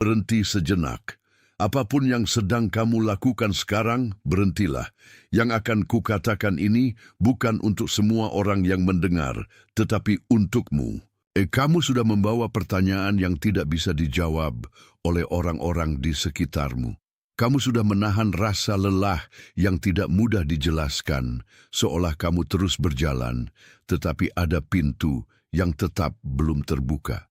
Berhenti sejenak. Apapun yang sedang kamu lakukan sekarang, berhentilah. Yang akan kukatakan ini bukan untuk semua orang yang mendengar, tetapi untukmu. Kamu sudah membawa pertanyaan yang tidak bisa dijawab oleh orang-orang di sekitarmu. Kamu sudah menahan rasa lelah yang tidak mudah dijelaskan, seolah kamu terus berjalan, tetapi ada pintu yang tetap belum terbuka.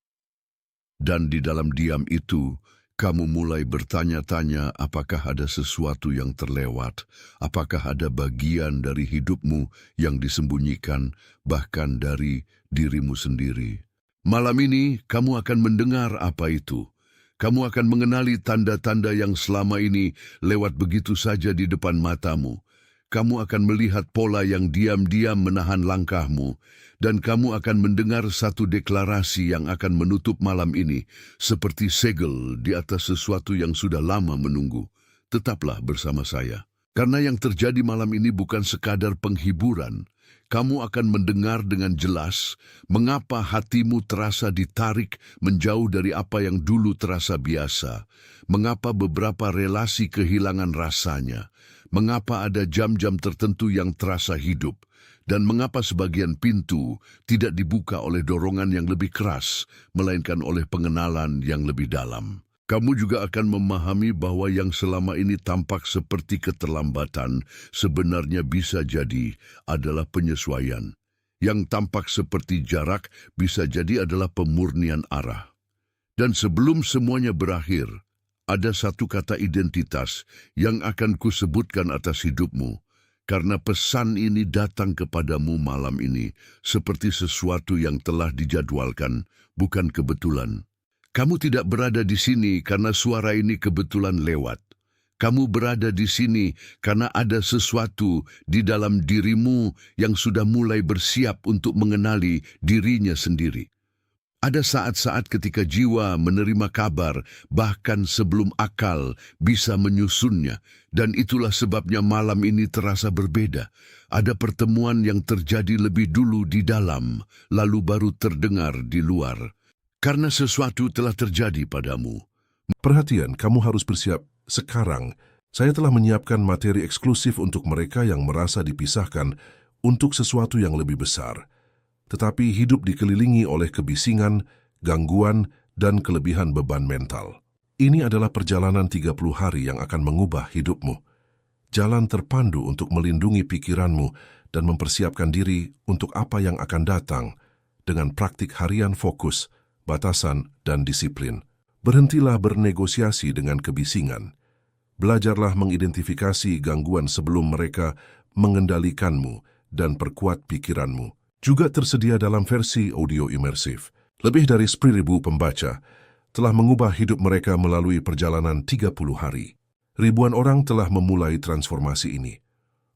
Dan di dalam diam itu, kamu mulai bertanya-tanya apakah ada sesuatu yang terlewat, apakah ada bagian dari hidupmu yang disembunyikan, bahkan dari dirimu sendiri. Malam ini, kamu akan mendengar apa itu. Kamu akan mengenali tanda-tanda yang selama ini lewat begitu saja di depan matamu. Kamu akan melihat pola yang diam-diam menahan langkahmu, dan kamu akan mendengar satu deklarasi yang akan menutup malam ini, seperti segel di atas sesuatu yang sudah lama menunggu. Tetaplah bersama saya. Karena yang terjadi malam ini bukan sekadar penghiburan. Kamu akan mendengar dengan jelas mengapa hatimu terasa ditarik menjauh dari apa yang dulu terasa biasa, mengapa beberapa relasi kehilangan rasanya, mengapa ada jam-jam tertentu yang terasa hidup, dan mengapa sebagian pintu tidak dibuka oleh dorongan yang lebih keras, melainkan oleh pengenalan yang lebih dalam. Kamu juga akan memahami bahwa yang selama ini tampak seperti keterlambatan sebenarnya bisa jadi adalah penyesuaian. Yang tampak seperti jarak bisa jadi adalah pemurnian arah. Dan sebelum semuanya berakhir, ada satu kata identitas yang akan kusebutkan atas hidupmu, karena pesan ini datang kepadamu malam ini seperti sesuatu yang telah dijadwalkan, bukan kebetulan. Kamu tidak berada di sini karena suara ini kebetulan lewat. Kamu berada di sini karena ada sesuatu di dalam dirimu yang sudah mulai bersiap untuk mengenali dirinya sendiri. Ada saat-saat ketika jiwa menerima kabar bahkan sebelum akal bisa menyusunnya, dan itulah sebabnya malam ini terasa berbeda. Ada pertemuan yang terjadi lebih dulu di dalam, lalu baru terdengar di luar. Karena sesuatu telah terjadi padamu. Perhatian, kamu harus bersiap sekarang. Saya telah menyiapkan materi eksklusif untuk mereka yang merasa dipisahkan untuk sesuatu yang lebih besar. Tetapi hidup dikelilingi oleh kebisingan, gangguan, dan kelebihan beban mental. Ini adalah perjalanan 30 hari yang akan mengubah hidupmu. Jalan terpandu untuk melindungi pikiranmu dan mempersiapkan diri untuk apa yang akan datang dengan praktik harian fokus, batasan, dan disiplin. Berhentilah bernegosiasi dengan kebisingan. Belajarlah mengidentifikasi gangguan sebelum mereka mengendalikanmu dan perkuat pikiranmu. Juga tersedia dalam versi audio imersif. Lebih dari 10.000 pembaca telah mengubah hidup mereka melalui perjalanan 30 hari. Ribuan orang telah memulai transformasi ini.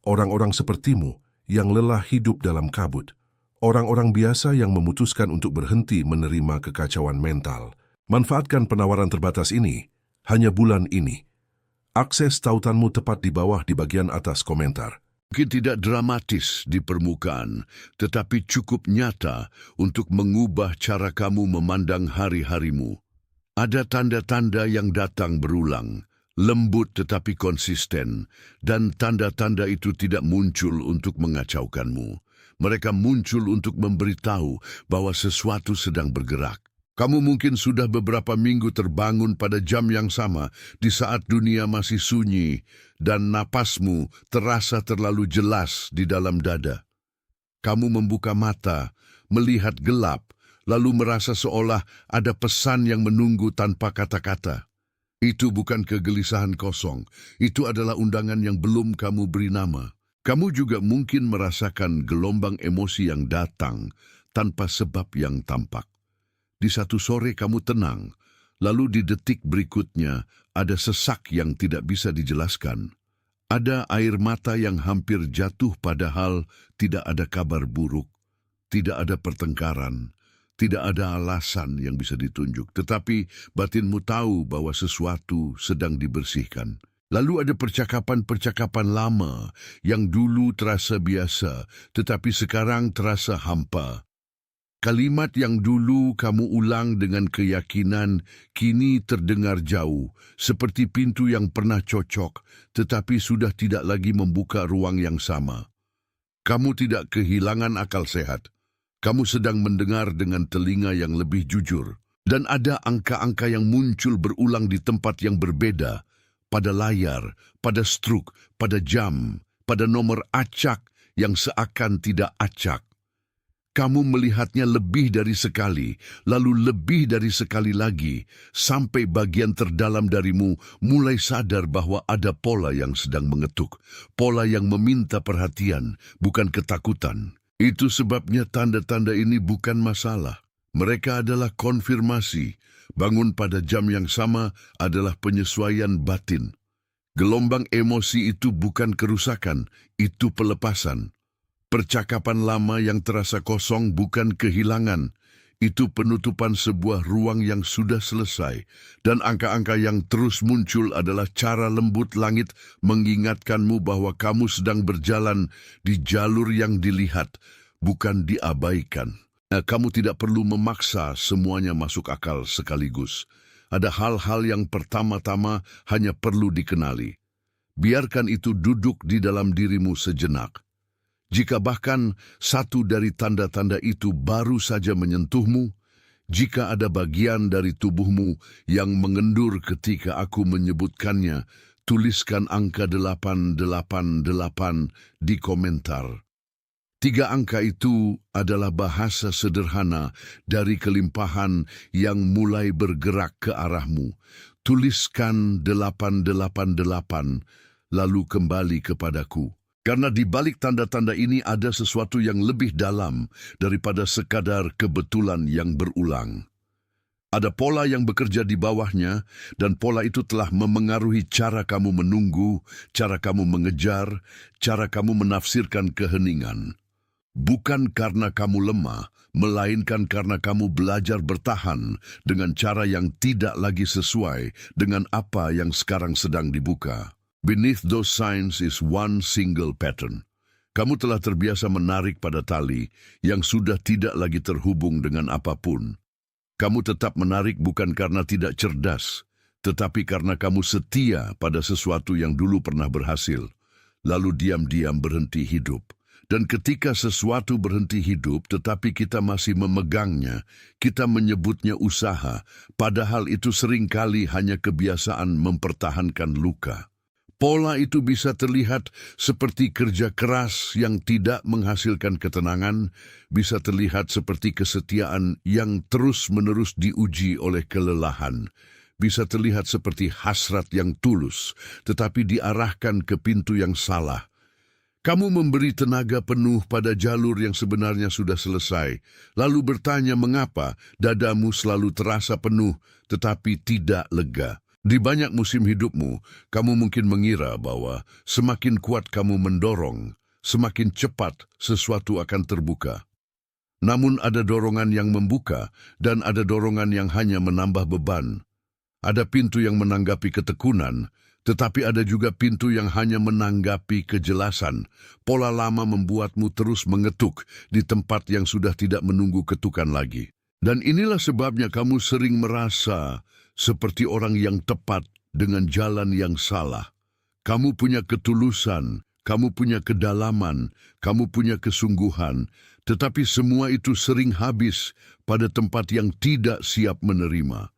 Orang-orang sepertimu yang lelah hidup dalam kabut. Orang-orang biasa yang memutuskan untuk berhenti menerima kekacauan mental. Manfaatkan penawaran terbatas ini, hanya bulan ini. Akses tautanmu tepat di bawah di bagian atas komentar. Mungkin tidak dramatis di permukaan, tetapi cukup nyata untuk mengubah cara kamu memandang hari-harimu. Ada tanda-tanda yang datang berulang, lembut tetapi konsisten, dan tanda-tanda itu tidak muncul untuk mengacaukanmu. Mereka muncul untuk memberitahu bahwa sesuatu sedang bergerak. Kamu mungkin sudah beberapa minggu terbangun pada jam yang sama di saat dunia masih sunyi dan napasmu terasa terlalu jelas di dalam dada. Kamu membuka mata, melihat gelap, lalu merasa seolah ada pesan yang menunggu tanpa kata-kata. Itu bukan kegelisahan kosong, itu adalah undangan yang belum kamu beri nama. Kamu juga mungkin merasakan gelombang emosi yang datang tanpa sebab yang tampak. Di satu sore kamu tenang, lalu di detik berikutnya ada sesak yang tidak bisa dijelaskan. Ada air mata yang hampir jatuh padahal tidak ada kabar buruk, tidak ada pertengkaran, tidak ada alasan yang bisa ditunjuk. Tetapi batinmu tahu bahwa sesuatu sedang dibersihkan. Lalu ada percakapan-percakapan lama yang dulu terasa biasa, tetapi sekarang terasa hampa. Kalimat yang dulu kamu ulang dengan keyakinan kini terdengar jauh, seperti pintu yang pernah cocok, tetapi sudah tidak lagi membuka ruang yang sama. Kamu tidak kehilangan akal sehat. Kamu sedang mendengar dengan telinga yang lebih jujur. Dan ada angka-angka yang muncul berulang di tempat yang berbeda, pada layar, pada struk, pada jam, pada nomor acak yang seakan tidak acak. Kamu melihatnya lebih dari sekali, lalu lebih dari sekali lagi, sampai bagian terdalam darimu mulai sadar bahwa ada pola yang sedang mengetuk, pola yang meminta perhatian, bukan ketakutan. Itu sebabnya tanda-tanda ini bukan masalah. Mereka adalah konfirmasi. Bangun pada jam yang sama adalah penyesuaian batin. Gelombang emosi itu bukan kerusakan, itu pelepasan. Percakapan lama yang terasa kosong bukan kehilangan, itu penutupan sebuah ruang yang sudah selesai. Dan angka-angka yang terus muncul adalah cara lembut langit mengingatkanmu bahwa kamu sedang berjalan di jalur yang dilihat, bukan diabaikan. Kamu tidak perlu memaksa semuanya masuk akal sekaligus. Ada hal-hal yang pertama-tama hanya perlu dikenali. Biarkan itu duduk di dalam dirimu sejenak. Jika bahkan satu dari tanda-tanda itu baru saja menyentuhmu, jika ada bagian dari tubuhmu yang mengendur ketika aku menyebutkannya, tuliskan angka 888 di komentar. 3 angka itu adalah bahasa sederhana dari kelimpahan yang mulai bergerak ke arahmu. Tuliskan 888, lalu kembali kepadaku. Karena di balik tanda-tanda ini ada sesuatu yang lebih dalam daripada sekadar kebetulan yang berulang. Ada pola yang bekerja di bawahnya, dan pola itu telah memengaruhi cara kamu menunggu, cara kamu mengejar, cara kamu menafsirkan keheningan. Bukan karena kamu lemah, melainkan karena kamu belajar bertahan dengan cara yang tidak lagi sesuai dengan apa yang sekarang sedang dibuka. Beneath those signs is one single pattern. Kamu telah terbiasa menarik pada tali yang sudah tidak lagi terhubung dengan apapun. Kamu tetap menarik bukan karena tidak cerdas, tetapi karena kamu setia pada sesuatu yang dulu pernah berhasil, lalu diam-diam berhenti hidup. Dan ketika sesuatu berhenti hidup tetapi kita masih memegangnya, kita menyebutnya usaha, padahal itu seringkali hanya kebiasaan mempertahankan luka. Pola itu bisa terlihat seperti kerja keras yang tidak menghasilkan ketenangan, bisa terlihat seperti kesetiaan yang terus-menerus diuji oleh kelelahan, bisa terlihat seperti hasrat yang tulus, tetapi diarahkan ke pintu yang salah. Kamu memberi tenaga penuh pada jalur yang sebenarnya sudah selesai, lalu bertanya mengapa dadamu selalu terasa penuh tetapi tidak lega. Di banyak musim hidupmu, kamu mungkin mengira bahwa semakin kuat kamu mendorong, semakin cepat sesuatu akan terbuka. Namun ada dorongan yang membuka dan ada dorongan yang hanya menambah beban. Ada pintu yang menanggapi ketekunan, tetapi ada juga pintu yang hanya menanggapi kejelasan. Pola lama membuatmu terus mengetuk di tempat yang sudah tidak menunggu ketukan lagi. Dan inilah sebabnya kamu sering merasa seperti orang yang tepat dengan jalan yang salah. Kamu punya ketulusan, kamu punya kedalaman, kamu punya kesungguhan, tetapi semua itu sering habis pada tempat yang tidak siap menerima.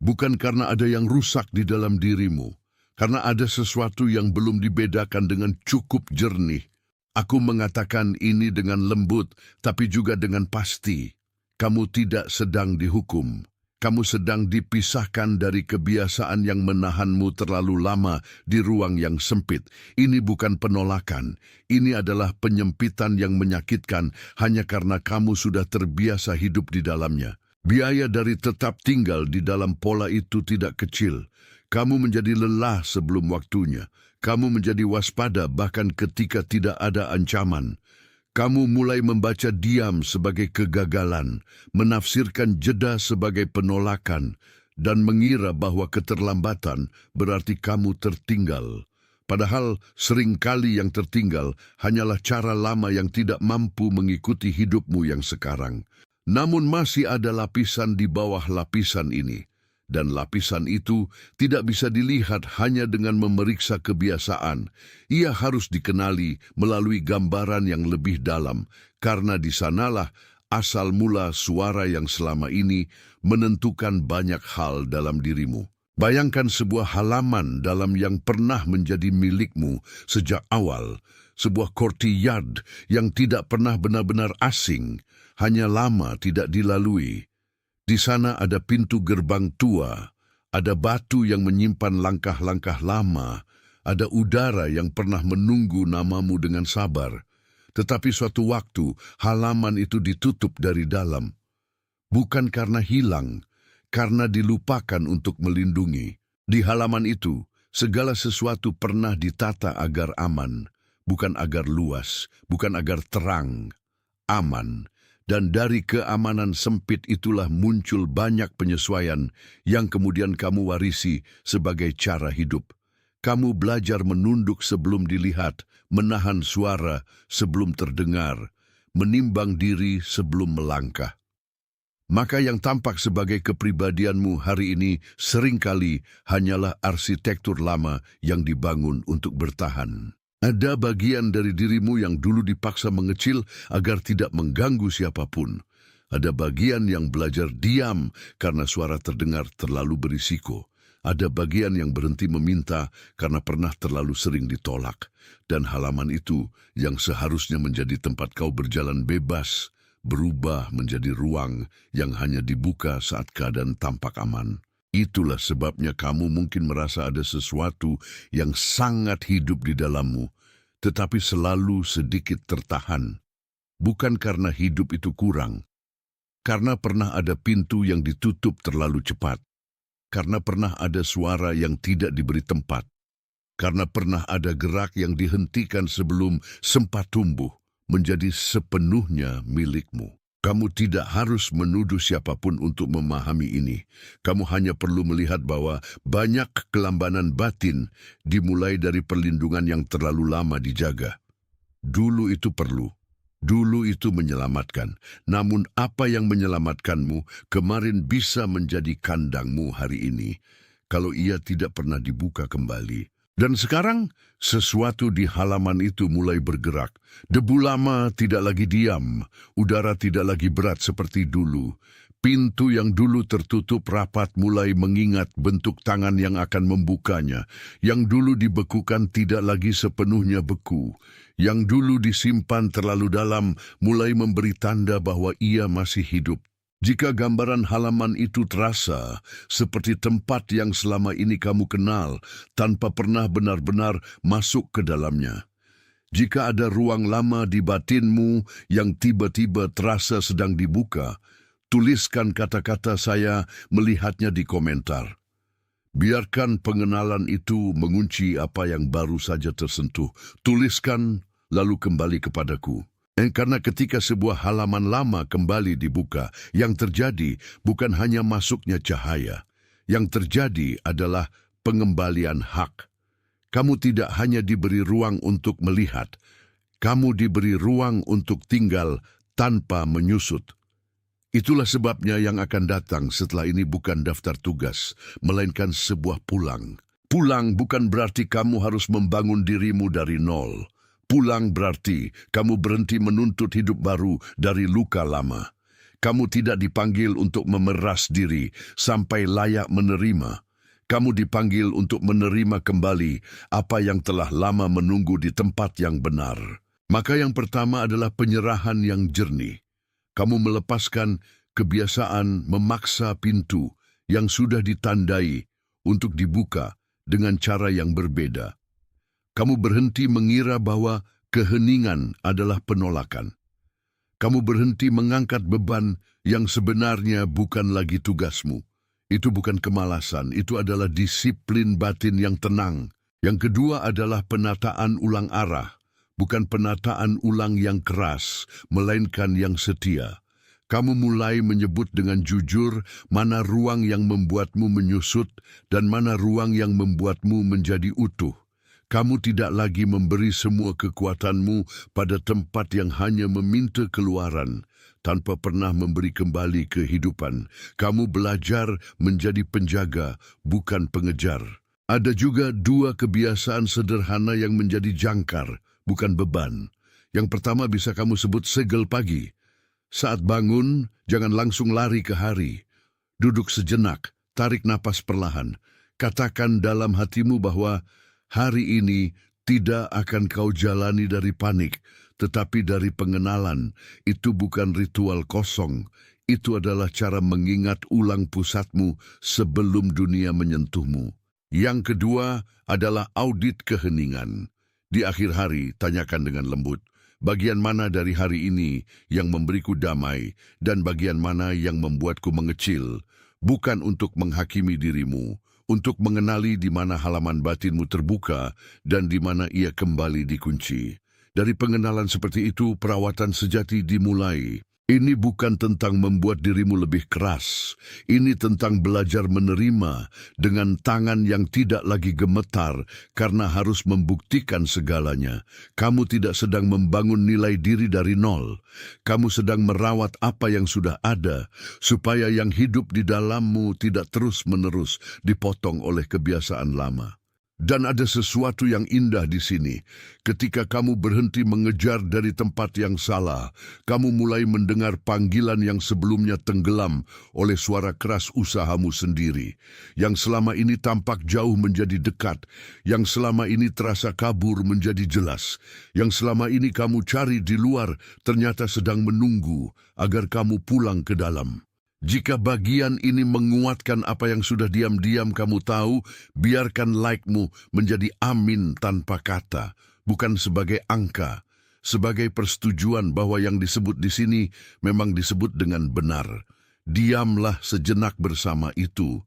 Bukan karena ada yang rusak di dalam dirimu, karena ada sesuatu yang belum dibedakan dengan cukup jernih. Aku mengatakan ini dengan lembut, tapi juga dengan pasti. Kamu tidak sedang dihukum. Kamu sedang dipisahkan dari kebiasaan yang menahanmu terlalu lama di ruang yang sempit. Ini bukan penolakan. Ini adalah penyempitan yang menyakitkan hanya karena kamu sudah terbiasa hidup di dalamnya. Biaya dari tetap tinggal di dalam pola itu tidak kecil. Kamu menjadi lelah sebelum waktunya. Kamu menjadi waspada bahkan ketika tidak ada ancaman. Kamu mulai membaca diam sebagai kegagalan, menafsirkan jeda sebagai penolakan, dan mengira bahwa keterlambatan berarti kamu tertinggal. Padahal seringkali yang tertinggal hanyalah cara lama yang tidak mampu mengikuti hidupmu yang sekarang. Namun masih ada lapisan di bawah lapisan ini. Dan lapisan itu tidak bisa dilihat hanya dengan memeriksa kebiasaan. Ia harus dikenali melalui gambaran yang lebih dalam, karena di sanalah asal mula suara yang selama ini menentukan banyak hal dalam dirimu. Bayangkan sebuah halaman dalam yang pernah menjadi milikmu sejak awal, sebuah courtyard yang tidak pernah benar-benar asing, hanya lama tidak dilalui. Di sana ada pintu gerbang tua, ada batu yang menyimpan langkah-langkah lama, ada udara yang pernah menunggu namamu dengan sabar. Tetapi suatu waktu, halaman itu ditutup dari dalam. Bukan karena hilang, karena dilupakan untuk melindungi. Di halaman itu, segala sesuatu pernah ditata agar aman, bukan agar luas, bukan agar terang, aman. Dan dari keamanan sempit itulah muncul banyak penyesuaian yang kemudian kamu warisi sebagai cara hidup. Kamu belajar menunduk sebelum dilihat, menahan suara sebelum terdengar, menimbang diri sebelum melangkah. Maka yang tampak sebagai kepribadianmu hari ini seringkali hanyalah arsitektur lama yang dibangun untuk bertahan. Ada bagian dari dirimu yang dulu dipaksa mengecil agar tidak mengganggu siapapun. Ada bagian yang belajar diam karena suara terdengar terlalu berisiko. Ada bagian yang berhenti meminta karena pernah terlalu sering ditolak. Dan halaman itu yang seharusnya menjadi tempat kau berjalan bebas, berubah menjadi ruang yang hanya dibuka saat keadaan tampak aman. Itulah sebabnya kamu mungkin merasa ada sesuatu yang sangat hidup di dalammu, tetapi selalu sedikit tertahan. Bukan karena hidup itu kurang, karena pernah ada pintu yang ditutup terlalu cepat, karena pernah ada suara yang tidak diberi tempat, karena pernah ada gerak yang dihentikan sebelum sempat tumbuh menjadi sepenuhnya milikmu. Kamu tidak harus menuduh siapapun untuk memahami ini. Kamu hanya perlu melihat bahwa banyak kelambanan batin dimulai dari perlindungan yang terlalu lama dijaga. Dulu itu perlu. Dulu itu menyelamatkan. Namun apa yang menyelamatkanmu kemarin bisa menjadi kandangmu hari ini, kalau ia tidak pernah dibuka kembali. Dan sekarang, sesuatu di halaman itu mulai bergerak. Debu lama tidak lagi diam, udara tidak lagi berat seperti dulu. Pintu yang dulu tertutup rapat mulai mengingat bentuk tangan yang akan membukanya. Yang dulu dibekukan tidak lagi sepenuhnya beku. Yang dulu disimpan terlalu dalam mulai memberi tanda bahwa ia masih hidup. Jika gambaran halaman itu terasa seperti tempat yang selama ini kamu kenal tanpa pernah benar-benar masuk ke dalamnya. Jika ada ruang lama di batinmu yang tiba-tiba terasa sedang dibuka, tuliskan kata-kata saya melihatnya di komentar. Biarkan pengenalan itu mengunci apa yang baru saja tersentuh. Tuliskan lalu kembali kepadaku. Karena ketika sebuah halaman lama kembali dibuka, yang terjadi bukan hanya masuknya cahaya. Yang terjadi adalah pengembalian hak. Kamu tidak hanya diberi ruang untuk melihat, kamu diberi ruang untuk tinggal tanpa menyusut. Itulah sebabnya yang akan datang setelah ini bukan daftar tugas, melainkan sebuah pulang. Pulang bukan berarti kamu harus membangun dirimu dari nol. Pulang berarti kamu berhenti menuntut hidup baru dari luka lama. Kamu tidak dipanggil untuk memeras diri sampai layak menerima. Kamu dipanggil untuk menerima kembali apa yang telah lama menunggu di tempat yang benar. Maka yang pertama adalah penyerahan yang jernih. Kamu melepaskan kebiasaan memaksa pintu yang sudah ditandai untuk dibuka dengan cara yang berbeda. Kamu berhenti mengira bahwa keheningan adalah penolakan. Kamu berhenti mengangkat beban yang sebenarnya bukan lagi tugasmu. Itu bukan kemalasan, itu adalah disiplin batin yang tenang. Yang kedua adalah penataan ulang arah, bukan penataan ulang yang keras, melainkan yang setia. Kamu mulai menyebut dengan jujur mana ruang yang membuatmu menyusut dan mana ruang yang membuatmu menjadi utuh. Kamu tidak lagi memberi semua kekuatanmu pada tempat yang hanya meminta keluaran, tanpa pernah memberi kembali kehidupan. Kamu belajar menjadi penjaga, bukan pengejar. Ada juga dua kebiasaan sederhana yang menjadi jangkar, bukan beban. Yang pertama bisa kamu sebut segel pagi. Saat bangun, jangan langsung lari ke hari. Duduk sejenak, tarik napas perlahan. Katakan dalam hatimu bahwa hari ini tidak akan kau jalani dari panik, tetapi dari pengenalan. Itu bukan ritual kosong. Itu adalah cara mengingat ulang pusatmu sebelum dunia menyentuhmu. Yang kedua adalah audit keheningan. Di akhir hari, tanyakan dengan lembut, bagian mana dari hari ini yang memberiku damai dan bagian mana yang membuatku mengecil, bukan untuk menghakimi dirimu, untuk mengenali di mana halaman batinmu terbuka dan di mana ia kembali dikunci. Dari pengenalan seperti itu, perawatan sejati dimulai. Ini bukan tentang membuat dirimu lebih keras. Ini tentang belajar menerima dengan tangan yang tidak lagi gemetar karena harus membuktikan segalanya. Kamu tidak sedang membangun nilai diri dari nol. Kamu sedang merawat apa yang sudah ada, supaya yang hidup di dalammu tidak terus-menerus dipotong oleh kebiasaan lama. Dan ada sesuatu yang indah di sini. Ketika kamu berhenti mengejar dari tempat yang salah, kamu mulai mendengar panggilan yang sebelumnya tenggelam oleh suara keras usahamu sendiri. Yang selama ini tampak jauh menjadi dekat, yang selama ini terasa kabur menjadi jelas, yang selama ini kamu cari di luar ternyata sedang menunggu agar kamu pulang ke dalam. Jika bagian ini menguatkan apa yang sudah diam-diam kamu tahu, biarkan like-mu menjadi amin tanpa kata, bukan sebagai angka, sebagai persetujuan bahwa yang disebut di sini memang disebut dengan benar. Diamlah sejenak bersama itu.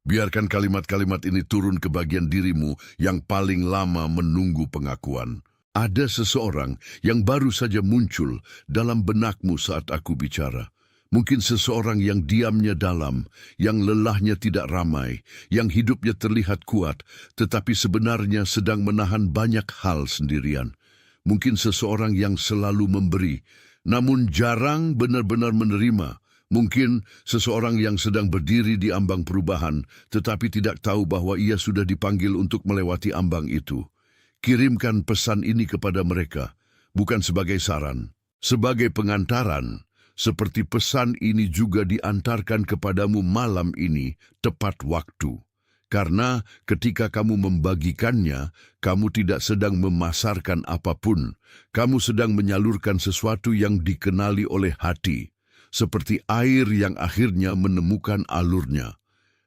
Biarkan kalimat-kalimat ini turun ke bagian dirimu yang paling lama menunggu pengakuan. Ada seseorang yang baru saja muncul dalam benakmu saat aku bicara. Mungkin seseorang yang diamnya dalam, yang lelahnya tidak ramai, yang hidupnya terlihat kuat, tetapi sebenarnya sedang menahan banyak hal sendirian. Mungkin seseorang yang selalu memberi, namun jarang benar-benar menerima. Mungkin seseorang yang sedang berdiri di ambang perubahan, tetapi tidak tahu bahwa ia sudah dipanggil untuk melewati ambang itu. Kirimkan pesan ini kepada mereka, bukan sebagai saran, sebagai pengantaran. Seperti pesan ini juga diantarkan kepadamu malam ini, tepat waktu. Karena ketika kamu membagikannya, kamu tidak sedang memasarkan apapun. Kamu sedang menyalurkan sesuatu yang dikenali oleh hati, seperti air yang akhirnya menemukan alurnya.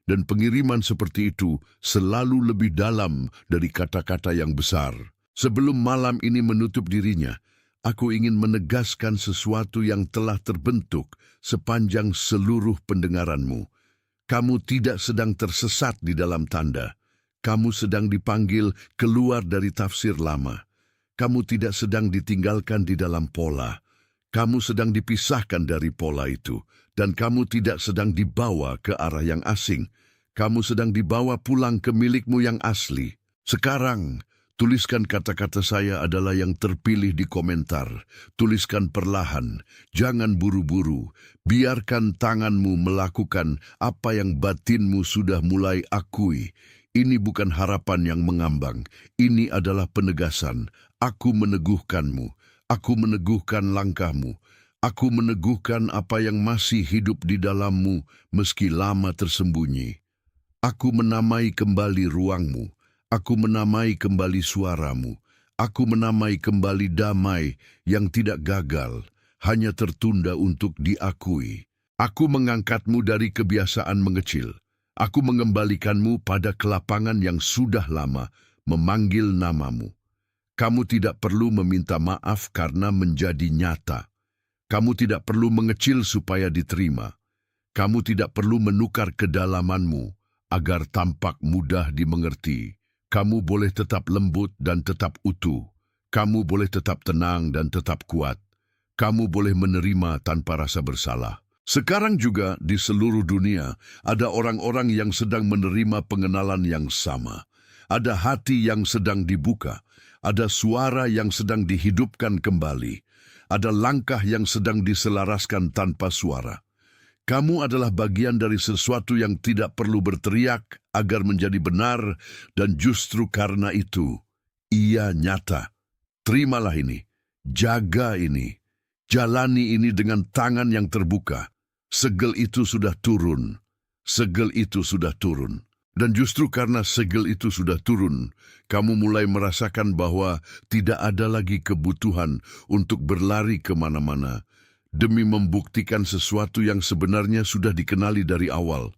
Dan pengiriman seperti itu selalu lebih dalam dari kata-kata yang besar. Sebelum malam ini menutup dirinya, aku ingin menegaskan sesuatu yang telah terbentuk sepanjang seluruh pendengaranmu. Kamu tidak sedang tersesat di dalam tanda. Kamu sedang dipanggil keluar dari tafsir lama. Kamu tidak sedang ditinggalkan di dalam pola. Kamu sedang dipisahkan dari pola itu. Dan kamu tidak sedang dibawa ke arah yang asing. Kamu sedang dibawa pulang ke milikmu yang asli. Sekarang, tuliskan kata-kata saya adalah yang terpilih di komentar. Tuliskan perlahan, jangan buru-buru. Biarkan tanganmu melakukan apa yang batinmu sudah mulai akui. Ini bukan harapan yang mengambang. Ini adalah penegasan. Aku meneguhkanmu. Aku meneguhkan langkahmu. Aku meneguhkan apa yang masih hidup di dalammu meski lama tersembunyi. Aku menamai kembali ruangmu. Aku menamai kembali suaramu. Aku menamai kembali damai yang tidak gagal, hanya tertunda untuk diakui. Aku mengangkatmu dari kebiasaan mengecil. Aku mengembalikanmu pada kelapangan yang sudah lama memanggil namamu. Kamu tidak perlu meminta maaf karena menjadi nyata. Kamu tidak perlu mengecil supaya diterima. Kamu tidak perlu menukar kedalamanmu agar tampak mudah dimengerti. Kamu boleh tetap lembut dan tetap utuh. Kamu boleh tetap tenang dan tetap kuat. Kamu boleh menerima tanpa rasa bersalah. Sekarang juga di seluruh dunia ada orang-orang yang sedang menerima pengenalan yang sama. Ada hati yang sedang dibuka, ada suara yang sedang dihidupkan kembali, ada langkah yang sedang diselaraskan tanpa suara. Kamu adalah bagian dari sesuatu yang tidak perlu berteriak agar menjadi benar, dan justru karena itu, ia nyata. Terimalah ini, jaga ini, jalani ini dengan tangan yang terbuka. Segel itu sudah turun, segel itu sudah turun. Dan justru karena segel itu sudah turun, kamu mulai merasakan bahwa tidak ada lagi kebutuhan untuk berlari kemana-mana demi membuktikan sesuatu yang sebenarnya sudah dikenali dari awal.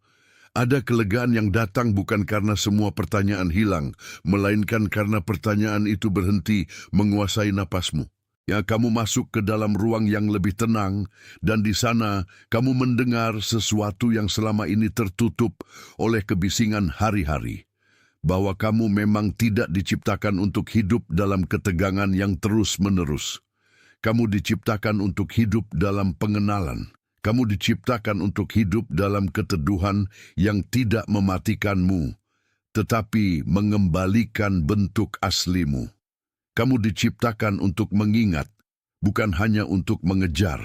Ada kelegaan yang datang bukan karena semua pertanyaan hilang, melainkan karena pertanyaan itu berhenti menguasai napasmu. Ya, kamu masuk ke dalam ruang yang lebih tenang, dan di sana kamu mendengar sesuatu yang selama ini tertutup oleh kebisingan hari-hari. Bahwa kamu memang tidak diciptakan untuk hidup dalam ketegangan yang terus-menerus. Kamu diciptakan untuk hidup dalam pengenalan. Kamu diciptakan untuk hidup dalam keteduhan yang tidak mematikanmu, tetapi mengembalikan bentuk aslimu. Kamu diciptakan untuk mengingat, bukan hanya untuk mengejar.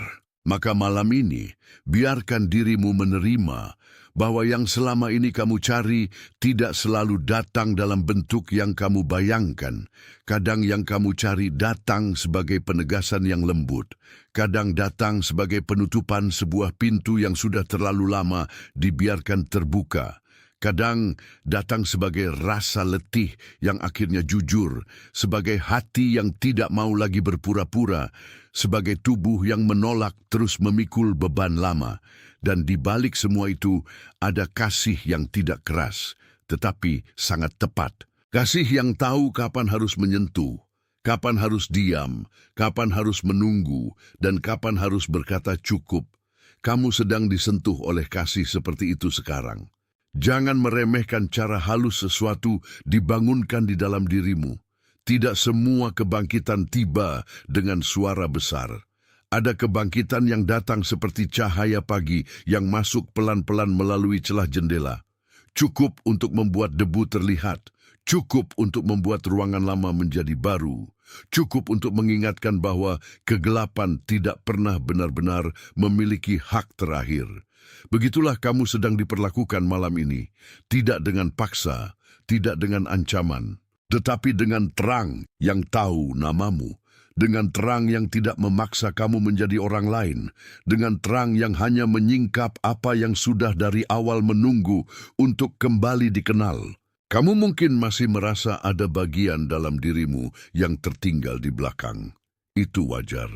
Maka malam ini, biarkan dirimu menerima bahwa yang selama ini kamu cari tidak selalu datang dalam bentuk yang kamu bayangkan. Kadang yang kamu cari datang sebagai penegasan yang lembut. Kadang datang sebagai penutupan sebuah pintu yang sudah terlalu lama dibiarkan terbuka. Kadang datang sebagai rasa letih yang akhirnya jujur, sebagai hati yang tidak mau lagi berpura-pura, sebagai tubuh yang menolak terus memikul beban lama. Dan di balik semua itu ada kasih yang tidak keras, tetapi sangat tepat. Kasih yang tahu kapan harus menyentuh, kapan harus diam, kapan harus menunggu, dan kapan harus berkata cukup. Kamu sedang disentuh oleh kasih seperti itu sekarang. Jangan meremehkan cara halus sesuatu dibangunkan di dalam dirimu. Tidak semua kebangkitan tiba dengan suara besar. Ada kebangkitan yang datang seperti cahaya pagi yang masuk pelan-pelan melalui celah jendela. Cukup untuk membuat debu terlihat. Cukup untuk membuat ruangan lama menjadi baru. Cukup untuk mengingatkan bahwa kegelapan tidak pernah benar-benar memiliki hak terakhir. Begitulah kamu sedang diperlakukan malam ini, tidak dengan paksa, tidak dengan ancaman, tetapi dengan terang yang tahu namamu, dengan terang yang tidak memaksa kamu menjadi orang lain, dengan terang yang hanya menyingkap apa yang sudah dari awal menunggu untuk kembali dikenal. Kamu mungkin masih merasa ada bagian dalam dirimu yang tertinggal di belakang. Itu wajar.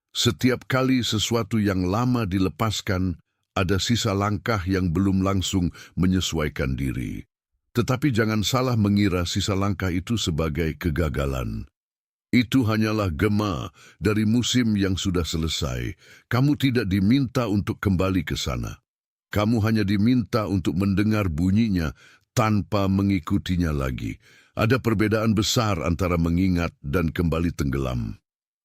Setiap kali sesuatu yang lama dilepaskan, ada sisa langkah yang belum langsung menyesuaikan diri. Tetapi jangan salah mengira sisa langkah itu sebagai kegagalan. Itu hanyalah gema dari musim yang sudah selesai. Kamu tidak diminta untuk kembali ke sana. Kamu hanya diminta untuk mendengar bunyinya tanpa mengikutinya lagi. Ada perbedaan besar antara mengingat dan kembali tenggelam.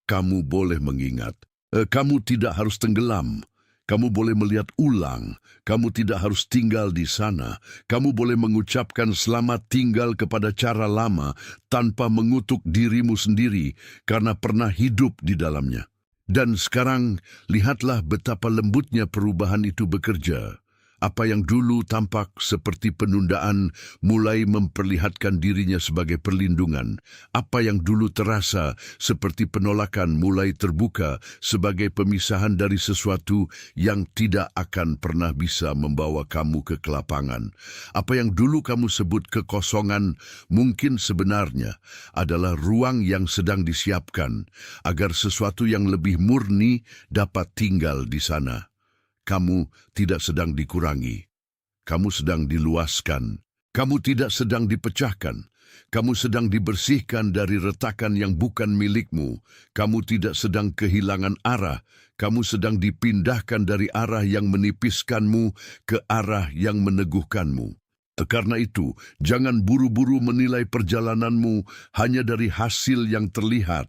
Kamu boleh mengingat. Kamu tidak harus tenggelam. Kamu boleh melihat ulang, kamu tidak harus tinggal di sana. Kamu boleh mengucapkan selamat tinggal kepada cara lama tanpa mengutuk dirimu sendiri karena pernah hidup di dalamnya. Dan sekarang, lihatlah betapa lembutnya perubahan itu bekerja. Apa yang dulu tampak seperti penundaan mulai memperlihatkan dirinya sebagai perlindungan. Apa yang dulu terasa seperti penolakan mulai terbuka sebagai pemisahan dari sesuatu yang tidak akan pernah bisa membawa kamu ke kelapangan. Apa yang dulu kamu sebut kekosongan mungkin sebenarnya adalah ruang yang sedang disiapkan agar sesuatu yang lebih murni dapat tinggal di sana. Kamu tidak sedang dikurangi. Kamu sedang diluaskan. Kamu tidak sedang dipecahkan. Kamu sedang dibersihkan dari retakan yang bukan milikmu. Kamu tidak sedang kehilangan arah. Kamu sedang dipindahkan dari arah yang menipiskanmu ke arah yang meneguhkanmu. Karena itu, jangan buru-buru menilai perjalananmu hanya dari hasil yang terlihat.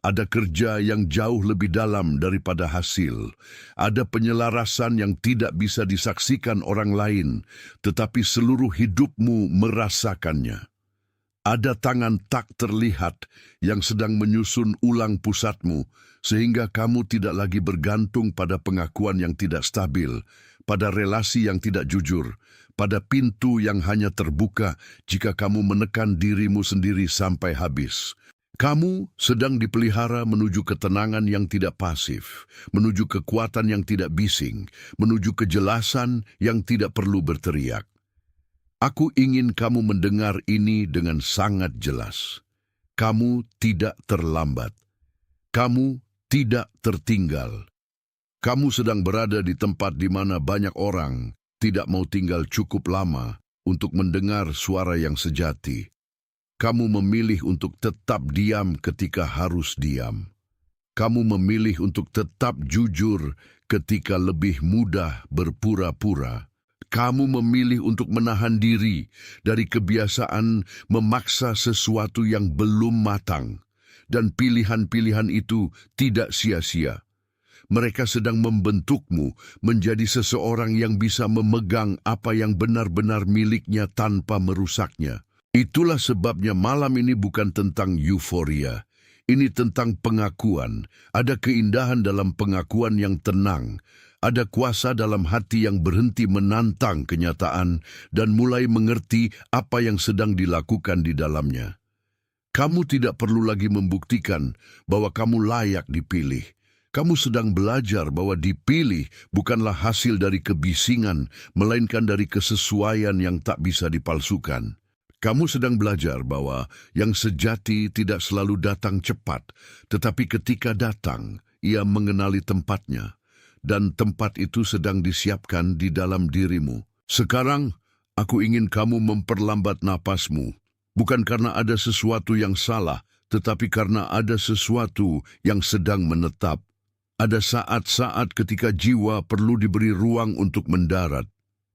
Ada kerja yang jauh lebih dalam daripada hasil. Ada penyelarasan yang tidak bisa disaksikan orang lain, tetapi seluruh hidupmu merasakannya. Ada tangan tak terlihat yang sedang menyusun ulang pusatmu, sehingga kamu tidak lagi bergantung pada pengakuan yang tidak stabil, pada relasi yang tidak jujur, pada pintu yang hanya terbuka jika kamu menekan dirimu sendiri sampai habis. Kamu sedang dipelihara menuju ketenangan yang tidak pasif, menuju kekuatan yang tidak bising, menuju kejelasan yang tidak perlu berteriak. Aku ingin kamu mendengar ini dengan sangat jelas. Kamu tidak terlambat. Kamu tidak tertinggal. Kamu sedang berada di tempat di mana banyak orang tidak mau tinggal cukup lama untuk mendengar suara yang sejati. Kamu memilih untuk tetap diam ketika harus diam. Kamu memilih untuk tetap jujur ketika lebih mudah berpura-pura. Kamu memilih untuk menahan diri dari kebiasaan memaksa sesuatu yang belum matang, dan pilihan-pilihan itu tidak sia-sia. Mereka sedang membentukmu menjadi seseorang yang bisa memegang apa yang benar-benar miliknya tanpa merusaknya. Itulah sebabnya malam ini bukan tentang euforia. Ini tentang pengakuan. Ada keindahan dalam pengakuan yang tenang. Ada kuasa dalam hati yang berhenti menantang kenyataan dan mulai mengerti apa yang sedang dilakukan di dalamnya. Kamu tidak perlu lagi membuktikan bahwa kamu layak dipilih. Kamu sedang belajar bahwa dipilih bukanlah hasil dari kebisingan, melainkan dari kesesuaian yang tak bisa dipalsukan. Kamu sedang belajar bahwa yang sejati tidak selalu datang cepat, tetapi ketika datang, ia mengenali tempatnya. Dan tempat itu sedang disiapkan di dalam dirimu. Sekarang, aku ingin kamu memperlambat napasmu, bukan karena ada sesuatu yang salah, tetapi karena ada sesuatu yang sedang menetap. Ada saat-saat ketika jiwa perlu diberi ruang untuk mendarat.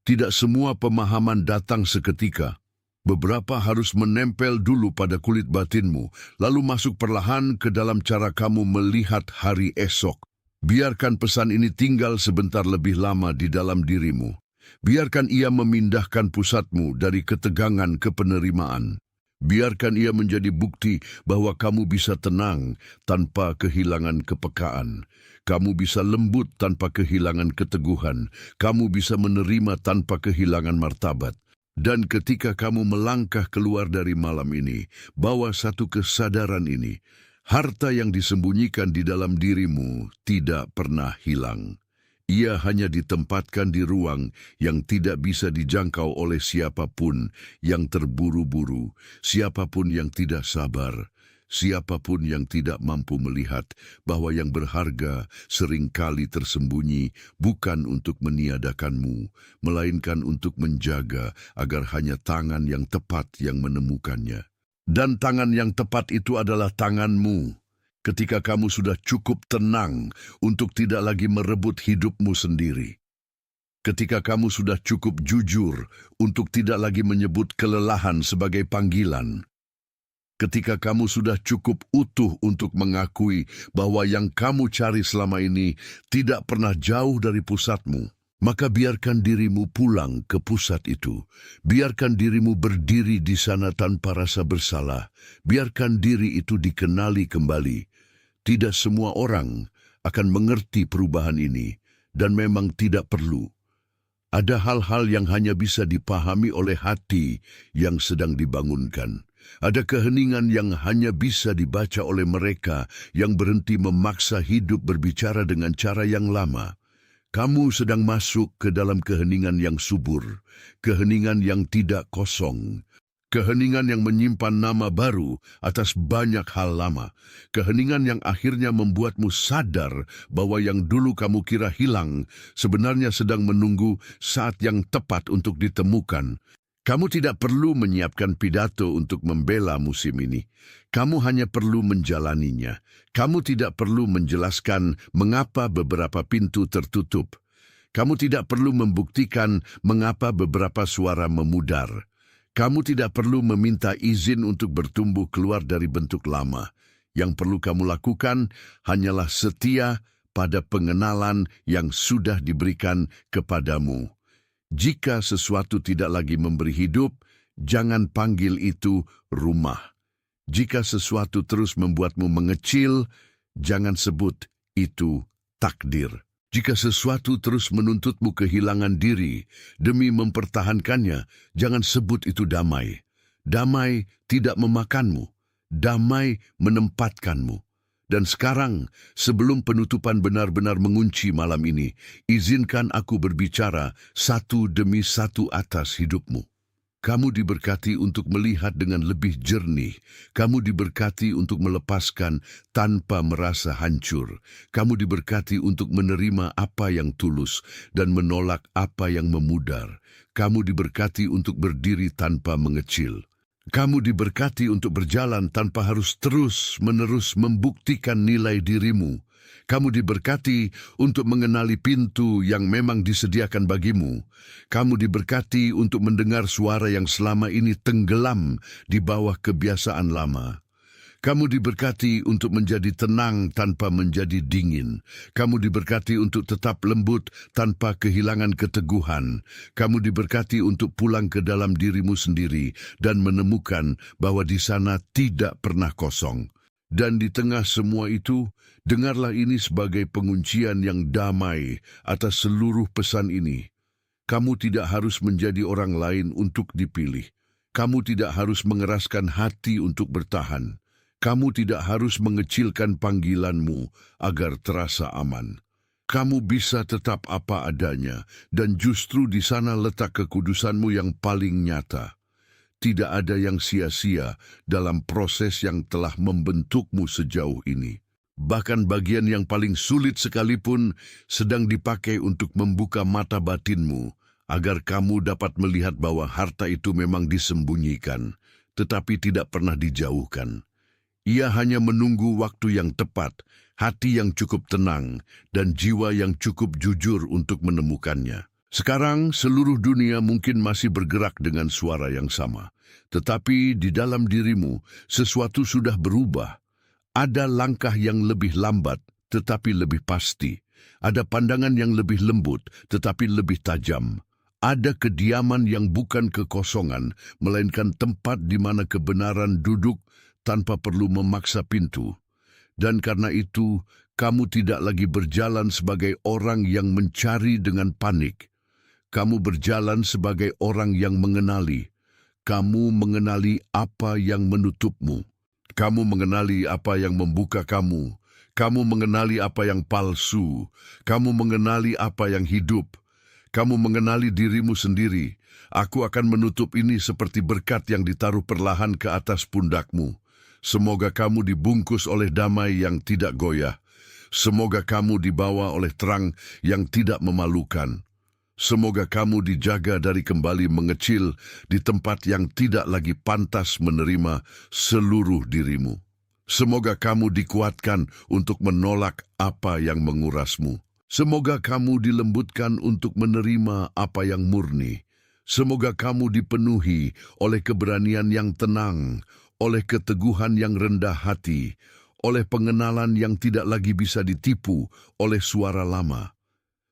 Tidak semua pemahaman datang seketika. Beberapa harus menempel dulu pada kulit batinmu, lalu masuk perlahan ke dalam cara kamu melihat hari esok. Biarkan pesan ini tinggal sebentar lebih lama di dalam dirimu. Biarkan ia memindahkan pusatmu dari ketegangan ke penerimaan. Biarkan ia menjadi bukti bahwa kamu bisa tenang tanpa kehilangan kepekaan. Kamu bisa lembut tanpa kehilangan keteguhan. Kamu bisa menerima tanpa kehilangan martabat. Dan ketika kamu melangkah keluar dari malam ini, bawa satu kesadaran ini. Harta yang disembunyikan di dalam dirimu tidak pernah hilang. Ia hanya ditempatkan di ruang yang tidak bisa dijangkau oleh siapapun yang terburu-buru, siapapun yang tidak sabar, siapapun yang tidak mampu melihat bahwa yang berharga seringkali tersembunyi bukan untuk meniadakanmu, melainkan untuk menjaga agar hanya tangan yang tepat yang menemukannya. Dan tangan yang tepat itu adalah tanganmu. Ketika kamu sudah cukup tenang untuk tidak lagi merebut hidupmu sendiri. Ketika kamu sudah cukup jujur untuk tidak lagi menyebut kelelahan sebagai panggilan. Ketika kamu sudah cukup utuh untuk mengakui bahwa yang kamu cari selama ini tidak pernah jauh dari pusatmu. Maka biarkan dirimu pulang ke pusat itu. Biarkan dirimu berdiri di sana tanpa rasa bersalah. Biarkan diri itu dikenali kembali. Tidak semua orang akan mengerti perubahan ini, dan memang tidak perlu. Ada hal-hal yang hanya bisa dipahami oleh hati yang sedang dibangunkan. Ada keheningan yang hanya bisa dibaca oleh mereka yang berhenti memaksa hidup berbicara dengan cara yang lama. Kamu sedang masuk ke dalam keheningan yang subur, keheningan yang tidak kosong, keheningan yang menyimpan nama baru atas banyak hal lama, keheningan yang akhirnya membuatmu sadar bahwa yang dulu kamu kira hilang sebenarnya sedang menunggu saat yang tepat untuk ditemukan. Kamu tidak perlu menyiapkan pidato untuk membela musim ini. Kamu hanya perlu menjalaninya. Kamu tidak perlu menjelaskan mengapa beberapa pintu tertutup. Kamu tidak perlu membuktikan mengapa beberapa suara memudar. Kamu tidak perlu meminta izin untuk bertumbuh keluar dari bentuk lama. Yang perlu kamu lakukan hanyalah setia pada pengenalan yang sudah diberikan kepadamu. Jika sesuatu tidak lagi memberi hidup, jangan panggil itu rumah. Jika sesuatu terus membuatmu mengecil, jangan sebut itu takdir. Jika sesuatu terus menuntutmu kehilangan diri demi mempertahankannya, jangan sebut itu damai. Damai tidak memakanmu, damai menempatkanmu. Dan sekarang, sebelum penutupan benar-benar mengunci malam ini, izinkan aku berbicara satu demi satu atas hidupmu. Kamu diberkati untuk melihat dengan lebih jernih. Kamu diberkati untuk melepaskan tanpa merasa hancur. Kamu diberkati untuk menerima apa yang tulus dan menolak apa yang memudar. Kamu diberkati untuk berdiri tanpa mengecil. Kamu diberkati untuk berjalan tanpa harus terus-menerus membuktikan nilai dirimu. Kamu diberkati untuk mengenali pintu yang memang disediakan bagimu. Kamu diberkati untuk mendengar suara yang selama ini tenggelam di bawah kebiasaan lama. Kamu diberkati untuk menjadi tenang tanpa menjadi dingin. Kamu diberkati untuk tetap lembut tanpa kehilangan keteguhan. Kamu diberkati untuk pulang ke dalam dirimu sendiri dan menemukan bahwa di sana tidak pernah kosong. Dan di tengah semua itu, dengarlah ini sebagai penguncian yang damai atas seluruh pesan ini. Kamu tidak harus menjadi orang lain untuk dipilih. Kamu tidak harus mengeraskan hati untuk bertahan. Kamu tidak harus mengecilkan panggilanmu agar terasa aman. Kamu bisa tetap apa adanya, dan justru di sana letak kekudusanmu yang paling nyata. Tidak ada yang sia-sia dalam proses yang telah membentukmu sejauh ini. Bahkan bagian yang paling sulit sekalipun sedang dipakai untuk membuka mata batinmu, agar kamu dapat melihat bahwa harta itu memang disembunyikan, tetapi tidak pernah dijauhkan. Ia hanya menunggu waktu yang tepat, hati yang cukup tenang, dan jiwa yang cukup jujur untuk menemukannya. Sekarang, seluruh dunia mungkin masih bergerak dengan suara yang sama. Tetapi di dalam dirimu, sesuatu sudah berubah. Ada langkah yang lebih lambat, tetapi lebih pasti. Ada pandangan yang lebih lembut, tetapi lebih tajam. Ada kediaman yang bukan kekosongan, melainkan tempat di mana kebenaran duduk tanpa perlu memaksa pintu. Dan karena itu, kamu tidak lagi berjalan sebagai orang yang mencari dengan panik. Kamu berjalan sebagai orang yang mengenali. Kamu mengenali apa yang menutupmu. Kamu mengenali apa yang membuka kamu. Kamu mengenali apa yang palsu. Kamu mengenali apa yang hidup. Kamu mengenali dirimu sendiri. Aku akan menutup ini seperti berkat yang ditaruh perlahan ke atas pundakmu. Semoga kamu dibungkus oleh damai yang tidak goyah. Semoga kamu dibawa oleh terang yang tidak memalukan. Semoga kamu dijaga dari kembali mengecil di tempat yang tidak lagi pantas menerima seluruh dirimu. Semoga kamu dikuatkan untuk menolak apa yang mengurasmu. Semoga kamu dilembutkan untuk menerima apa yang murni. Semoga kamu dipenuhi oleh keberanian yang tenang, oleh keteguhan yang rendah hati, oleh pengenalan yang tidak lagi bisa ditipu oleh suara lama.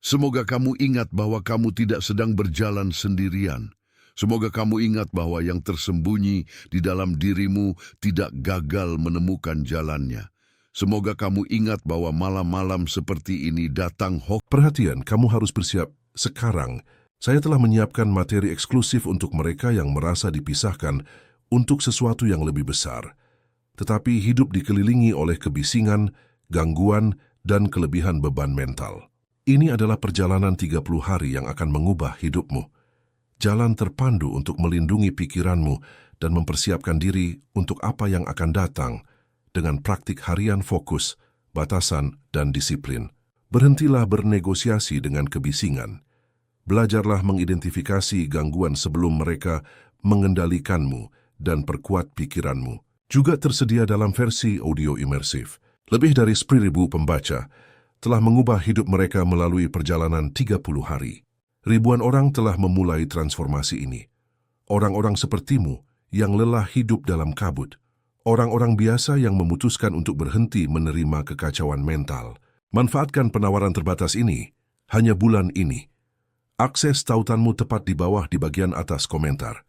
Semoga kamu ingat bahwa kamu tidak sedang berjalan sendirian. Semoga kamu ingat bahwa yang tersembunyi di dalam dirimu tidak gagal menemukan jalannya. Semoga kamu ingat bahwa malam-malam seperti ini datang Perhatian, kamu harus bersiap sekarang. Saya telah menyiapkan materi eksklusif untuk mereka yang merasa dipisahkan untuk sesuatu yang lebih besar. Tetapi hidup dikelilingi oleh kebisingan, gangguan, dan kelebihan beban mental. Ini adalah perjalanan 30 hari yang akan mengubah hidupmu. Jalan terpandu untuk melindungi pikiranmu dan mempersiapkan diri untuk apa yang akan datang dengan praktik harian fokus, batasan, dan disiplin. Berhentilah bernegosiasi dengan kebisingan. Belajarlah mengidentifikasi gangguan sebelum mereka mengendalikanmu dan perkuat pikiranmu. Juga tersedia dalam versi audio imersif. Lebih dari 10.000 pembaca telah mengubah hidup mereka melalui perjalanan 30 hari. Ribuan orang telah memulai transformasi ini. Orang-orang sepertimu yang lelah hidup dalam kabut. Orang-orang biasa yang memutuskan untuk berhenti menerima kekacauan mental. Manfaatkan penawaran terbatas ini, hanya bulan ini. Akses tautanmu tepat di bawah di bagian atas komentar.